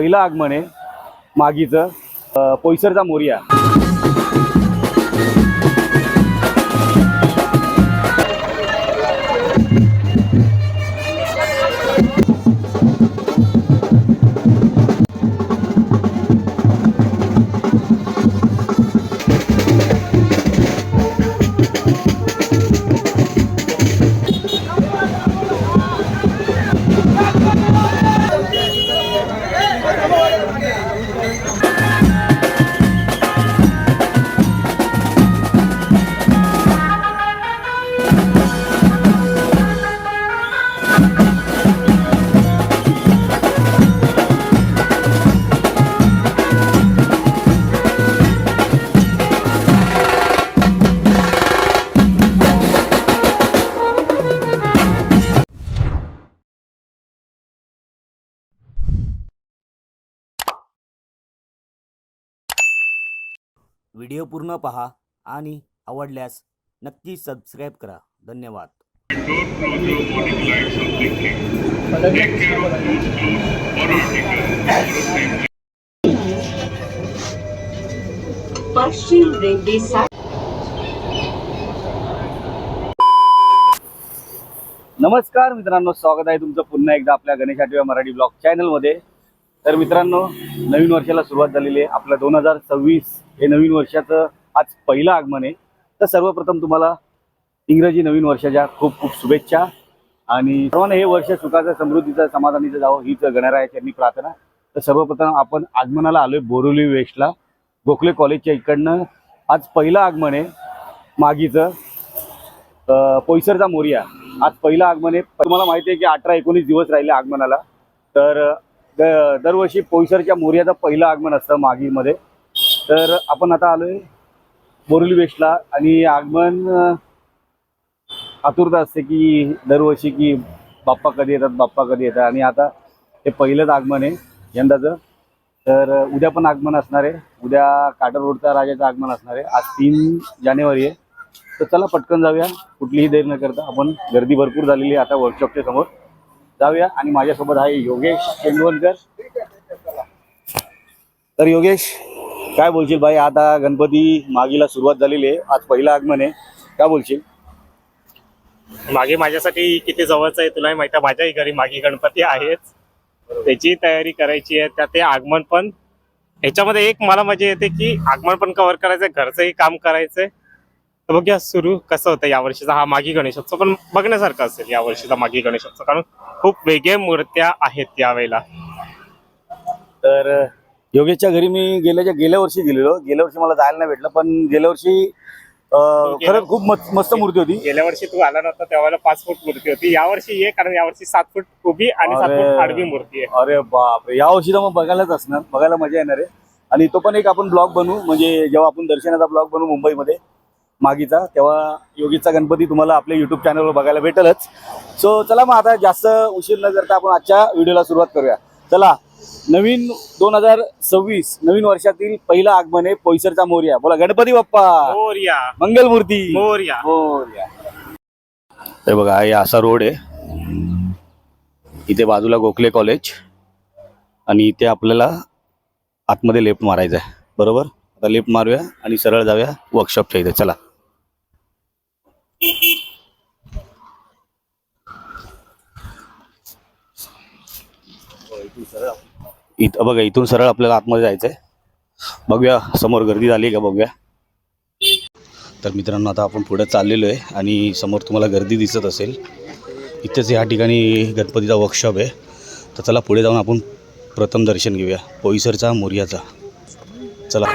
पहिलं आगमन आहे मागीचं, पोईसरचा मोरया। व्हिडिओ पूर्ण पहा आणि आवडल्यास नक्की सबस्क्राइब करा। धन्यवाद। पश्चिम रेल्वे नमस्कार मित्रांनो, स्वागत आहे तुमचं पुन्हा एकदा आपल्या गणेश आठवे मराठी ब्लॉग चॅनलमध्ये। तर मित्रांनो, नवीन वर्षाला सुरुवात झालेली आहे। आपलं 2026 हे नवीन वर्षाचं आज पहिलं आगमन आहे। तर सर्वप्रथम तुम्हाला इंग्रजी नवीन वर्षाच्या खूप खूप शुभेच्छा आणि सर्वांना हे वर्ष सुखाचं, समृद्धीचं, समाधानीचं जावं हीच गणरायाचरणी प्रार्थना। तर सर्वप्रथम आपण आगमनाला आलोय बोरिवली वेस्टला, गोखले कॉलेजच्या इकडनं। आज पहिलं आगमन आहे मागीचं, पोईसरचा मोरया। आज पहिलं आगमन आहे। तुम्हाला माहिती आहे की 18-19 दिवस राहिले आगमनाला। तर दरवर्षी पोईसरच्या मोरयाचं पहिलं आगमन असतं मागीमध्ये। तर आपण आता आलोय बोरिवली वेस्टला आणि आगमन आतुरता असते की दरवर्षी की बाप्पा कधी येतात, बाप्पा कधी येतात, आणि आता हे पहिलंच आगमन आहे यंदाचं। तर उद्या पण आगमन असणार आहे। उद्या काटर रोडचा राजाचं आगमन असणार आहे। आज 3 जानेवारी आहे। तर चला पटकन जाऊया, कुठलीही देर न करता। आपण गर्दी भरपूर झालेली आहे आता वर्कशॉपच्या समोर, जाऊया। आणि माझ्यासोबत आहे योगेश चंदवलकर। तर योगेश, काय बोलशील भाई? आता गणपती मागीला सुरुवात झालेली आहे, आज पहिलं आगमन आहे, काय बोलशील? मागे माझ्यासाठी किती जवळचं आहे तुलाही माहिती आहे। माझ्याही घरी मागे गणपती आहेच, त्याची तयारी करायची आहे। त्यात ते आगमन पण, ह्याच्यामध्ये एक मला मजा येते की आगमन पण कव्हर करायचंय, घरचंही काम करायचंय। तर बघूया सुरू कसं होतं यावर्षीचा हा मागी गणेशोत्सव। पण बघण्यासारखं असेल यावर्षीचा मागी गणेशोत्सव, कारण खूप वेगळ्या मूर्त्या आहेत यावेळेला। तर योगेशच्या घरी मी गेल्या वर्षी गेलेलो। गेल्या वर्षी मला जायला नाही भेटलं, पण गेल्या वर्षी खरंच खूप मस्त मूर्ती होती। गेल्या वर्षी तू आला नव्हता त्यावेळेला 5 फूट मूर्ती होती, यावर्षी ये, कारण यावर्षी 7 फूट उभी आणि 7 फूट आडवी मूर्ती आहे। अरे बाप, यावर्षी तर मग बघायलाच असणार, बघायला मजा येणार आहे। आणि तो पण एक आपण ब्लॉग बनवू, म्हणजे जेव्हा आपण दर्शनाचा ब्लॉग बनवू मुंबईमध्ये मागीचा, तेव्हा योगेशचा गणपती तुम्हाला आपल्या युट्यूब चॅनलवर बघायला भेटेलच। सो चला मग आता जास्त उशीर न करता आपण आजच्या व्हिडिओला सुरुवात करूया। चला, नवीन 2026 नवीन वर्षातील पहिलं आगमन आहे पोईसरचा मोरया। बोला गणपती बाप्पा मोरया, मंगलमूर्ती मोरया, मोरया। हे बघा, हा असा रोड आहे, इथे बाजूला गोखले कॉलेज, आणि इथे आपल्याला आतमध्ये लेफ्ट मारायचा आहे, बरोबर? आता लेफ्ट मारूया आणि सरळ जाऊया वर्कशॉपच्या इथे। चला, इथं बघा, इथून सरळ आपल्याला आतमध्ये जायचंय। बघूया समोर गर्दी झाली आहे का बघूया। तर मित्रांनो, आता आपण पुढे चाललेलो आहे आणि समोर तुम्हाला गर्दी दिसत असेल। इथेच या ठिकाणी गणपतीचा वर्कशॉप आहे। तर चला पुढे जाऊन आपण प्रथम दर्शन घेऊया पोईसरचा मोरयाचा। चला,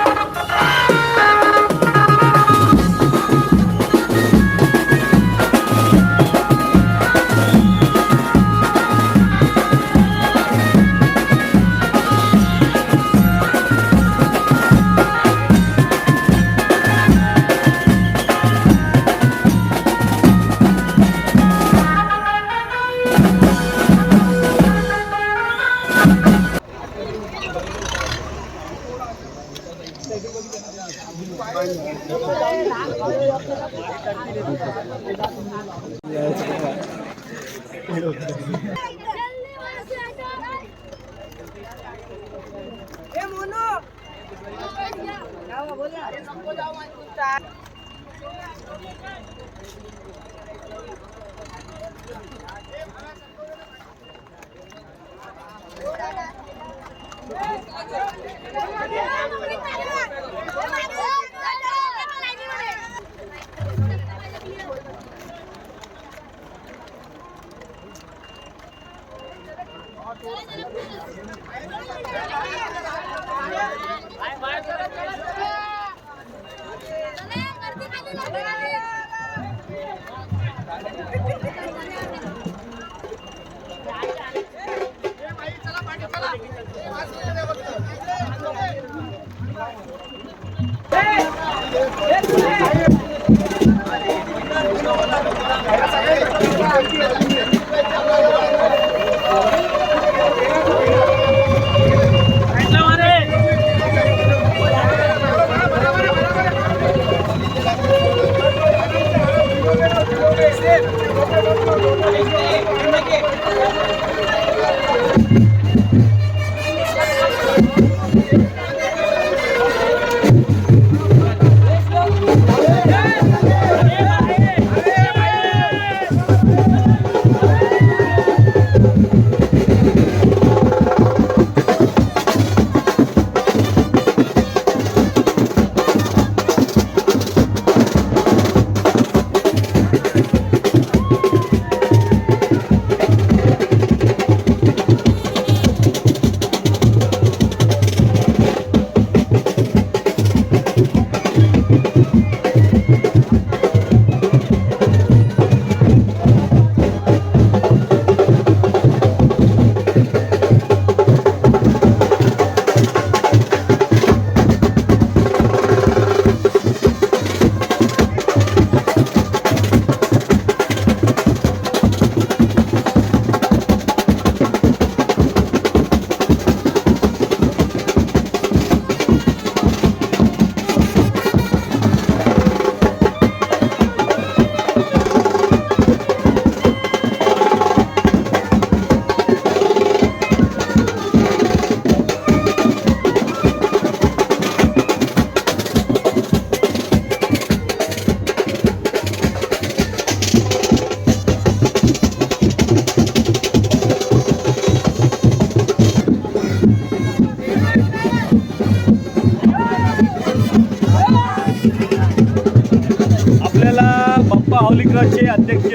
महामंडळाचे अध्यक्ष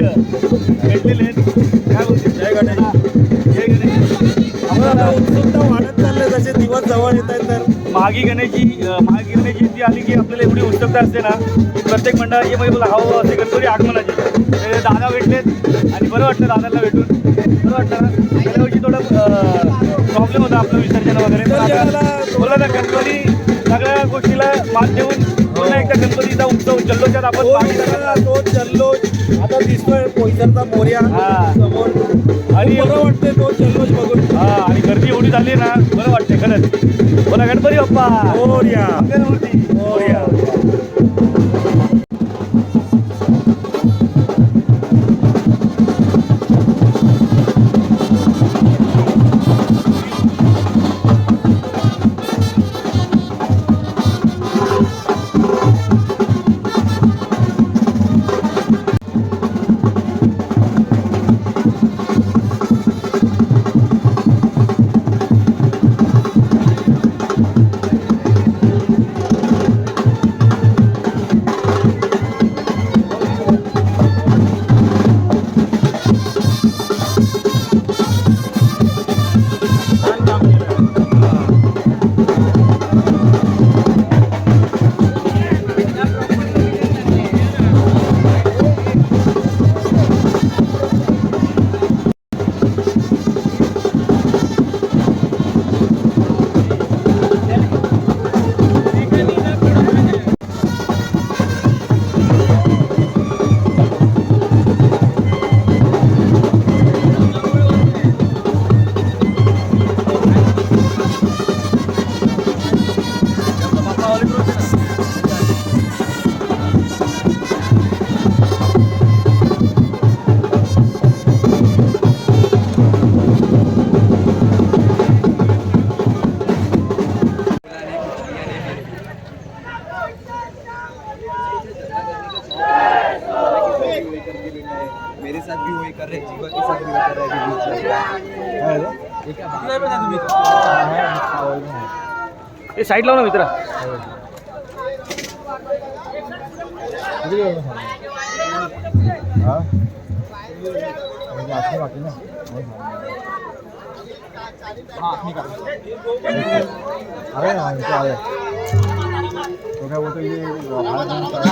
भेटलेले आहेत. काय बोलते? जय गणेश. जय गणेश. आम्हाला उत्सुकता वाढत चाललंय जसे दिवस जवळ येत आहेत तर मागी गणेश जयंती आली की आपल्याला एवढी उत्सुकता असते ना की प्रत्येक मंडळाची म्हणजे मला हवं असे गणपती आगमनाचे ते दादा भेटलेत आणि बरं वाटलं दादाला भेटून. बरं वाटलं ना. गेल्या वर्षी थोडं प्रॉब्लेम होता आपलं विसर्जन वगैरे पण आता बोला ना गणपती सगळ्या गोष्टीला मात देऊन पुन्हा एकदा गणपतीचा उत्सव जल्लोषात आपण पाणी टाकला. तो जल्लोष आता दिसतोय पोईसरचा मोर्या हा. समोर आणि बरं वाटतंय तो जल्लोष बघून. हा आणि गर्दी एवढी झाली ना बरं वाटतंय खरंच. बोला गणपती बाप्पा मोरया. मंगलमूर्ती मोरया. हे साईड लाव ना मित्रा. अरे हाँ इनका है तो क्या बोलते ये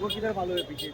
वो किधर मालूम है पीछे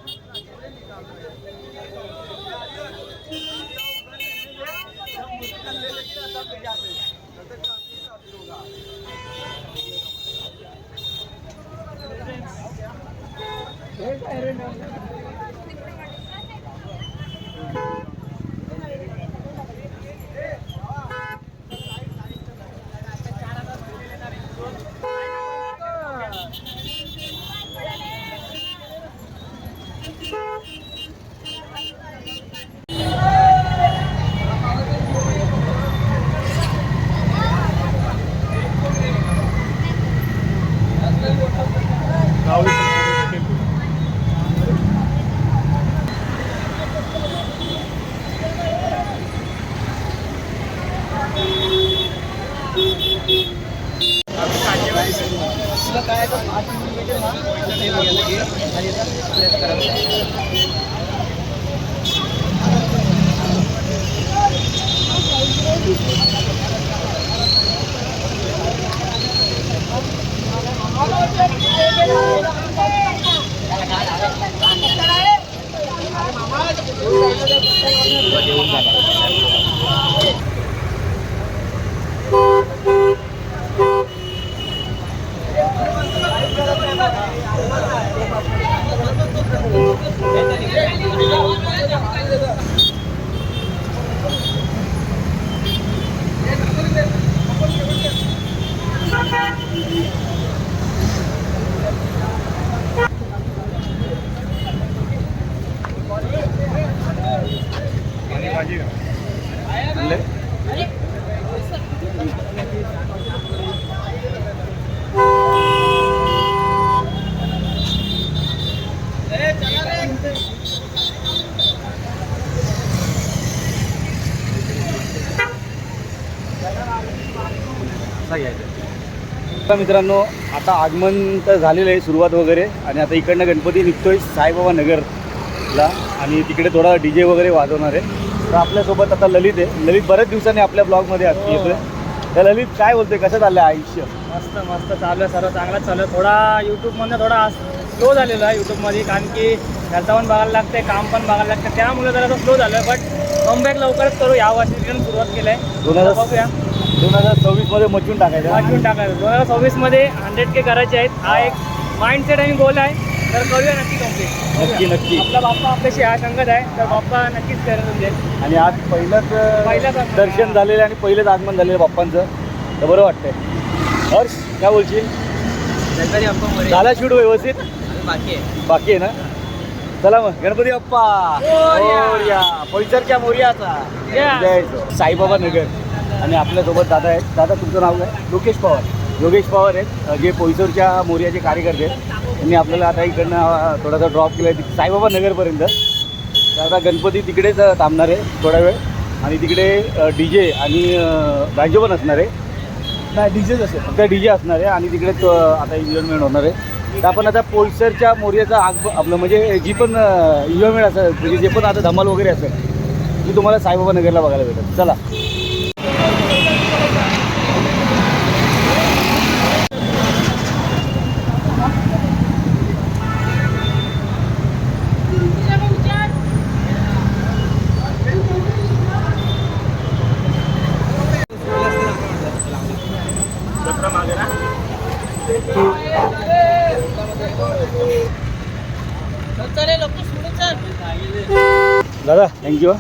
आता मित्रांनो, आता आगमन तर झालेलं आहे, सुरुवात वगैरे, आणि आता इकडनं गणपती निघतोय साईबाबा नगरला, आणि तिकडे थोडा DJ वगैरे वाजवणार आहे. तर आपल्यासोबत आता ललित आहे. ललित बऱ्याच दिवसांनी आपल्या ब्लॉगमध्ये येतोय. तर ललित काय बोलतोय, कसं चाललं आयुष्य? मस्त मस्त चालू आहे, सर्व चांगलाच चालू आहे. थोडा यूट्यूबमध्ये थोडा स्लो झालेला आहे यूट्यूबमध्ये, कारण की घरचा पण बघायला लागते, काम पण बघायला लागतं, त्यामुळे जरा स्लो झालं आहे. बट कमबॅक लवकरच करू, या वर्षी रिटर्न सुरुवात केलं आहे. 2026मध्ये मचून टाकायचं. वाचून टाकायचं. 2026मध्ये 100K करायचे आहेत. हा एक माइंडसेट आणि गोल आहे. तर करूया नक्की नक्की कम्प्लीट. नक्की. आपला बाप्पा आपल्याशी हा संगत आहे, तर बाप्पा नक्कीच करेल म्हणजे. आणि आज पहिलंच पहिलंच दर्शन झालेलं आणि पहिलंच आगमन झालेलं बाप्पांचं, तर बरं वाटतंय. हर्ष काय बोलशील? झाला शूट व्यवस्थित? बाकी आहे ना? चला मग, गणपती बाप्पा मोरया, पैसरच्या मोरयाचा जय. साईबाबा नगर. आणि आपल्यासोबत दादा आहेत. दादा, तुमचं नाव काय? लोकेश पवार. योगेश पवार आहेत, जे पोईसरच्या मोरयाचे कार्यकर्ते आहेत. त्यांनी आपल्याला आता इकडनं थोडासा ड्रॉप केला आहे साईबाबा नगरपर्यंत. तर आता गणपती तिकडेच थांबणार आहे थोडा वेळ, आणि तिकडे DJ आणि बँजो पण असणार आहे. नाही, DJच असेल, फक्त DJ असणार आहे, आणि तिकडेच आता एन्जॉयमेंट होणार आहे. तर आपण आता पोईसरच्या मोरयाचा आपलं म्हणजे जी पण एन्जॉयमेंट असेल, म्हणजे जे पण आता धमाल वगैरे असेल, ती तुम्हाला साईबाबा नगरला बघायला भेटेल. चला. दादा थँक्यू,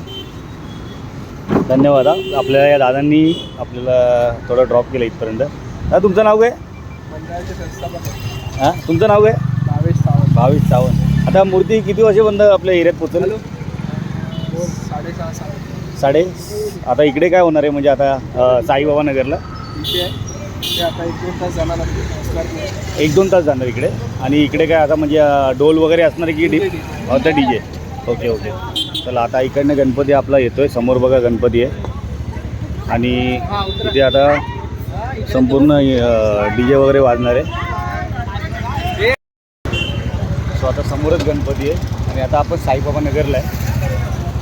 धन्यवाद. आपल्याला या दादांनी आपल्याला थोडं ड्रॉप केलं इथपर्यंत. दादा, तुमचं नाव काय? हां, तुमचं नाव काय? भावेश सावंत. आता मूर्ती किती वाजेपर्यंत आपल्या एरियात पोहोचल? 6:30. आता इकडे काय होणार आहे म्हणजे आता साईबाबा नगरला? आता 1-2 तास जाणार. 1-2 तास जाणार इकडे. आणि इकडे काय आता म्हणजे डोल वगैरे असणार आहे की आता DJ? Okay okay. चला, आता इकडनं गणपती आपला येतोय. समोर बघा गणपती आहे, आणि इथे आता संपूर्ण DJ वगैरे वाजणार आहे. सो आता समोरच गणपती आहे, आणि आता आपण साईबाबा नगरला आहे.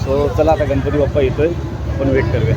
सो चला, आता गणपती बाप्पा येतोय, आपण वेट करूया.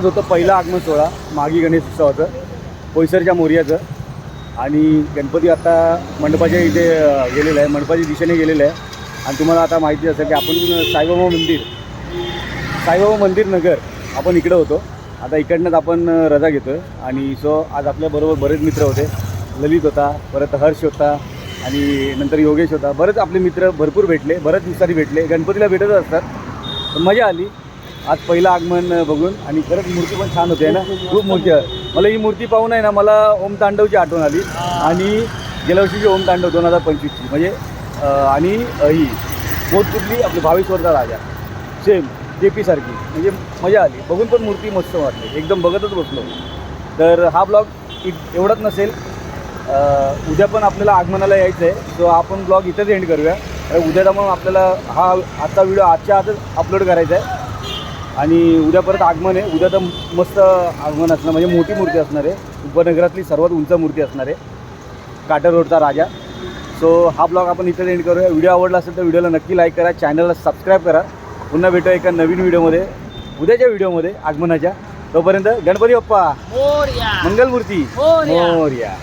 आज होतं पहिलं आगमन सोहळा मागी गणेश उत्सवाचं पोईसरच्या मोर्याचं. आणि गणपती आता मंडपाच्या इथे गेलेलं आहे, मंडपाच्या दिशेने गेलेलं आहे. आणि तुम्हाला आता माहिती असेल की आपण साईबाबा मंदिर नगर आपण इकडं होतो. आता इकडनंच आपण रजा घेतो आहे. आणि सो आज आपल्याबरोबर बरेच मित्र होते. ललित होता, परत हर्ष होता आणि नंतर योगेश होता. बरेच आपले मित्र भरपूर भेटले, बरेच दिवसांनी भेटले. गणपतीला भेटतच असतात. पण मजा आली आज पहिलं आगमन बघून. आणि खरंच मूर्ती पण छान होते ना, खूप मूर्ती आहे. मला ही मूर्ती पाहून आहे ना, मला ओम तांडवची आठवण आली. आणि गेल्या वर्षीची ओम तांडव 2025ची म्हणजे आणि ही मोठकुटली आपली 22 राजा सेम JP सारखी, म्हणजे मजा आली बघून. पण मूर्ती मस्त वाटली, एकदम बघतच बसलो. तर हा ब्लॉग एवढंच नसेल, उद्या पण आपल्याला आगमनाला यायचं आहे. सो आपण ब्लॉग इथंच एंड करूया. उद्याचा मग आपल्याला आजचा व्हिडिओ आजच्या आजच अपलोड करायचा आहे. आणि उद्या परत आगमन आहे. उद्या तर मस्त आगमन असणार, म्हणजे मोठी मूर्ती असणार आहे. उपनगरातली सर्वात उंच मूर्ती असणार आहे, काटर रोडचा राजा. सो हा ब्लॉग आपण इथंच एंड करूया. व्हिडिओ आवडला असेल तर व्हिडिओला नक्की लाईक करा, चॅनलला सबस्क्राईब करा. पुन्हा भेटूया एका नवीन व्हिडिओमध्ये, उद्याच्या व्हिडिओमध्ये आगमनाच्या. तोपर्यंत गणपती बाप्पा मोरया. मंगलमूर्ती मोरया. मोरया.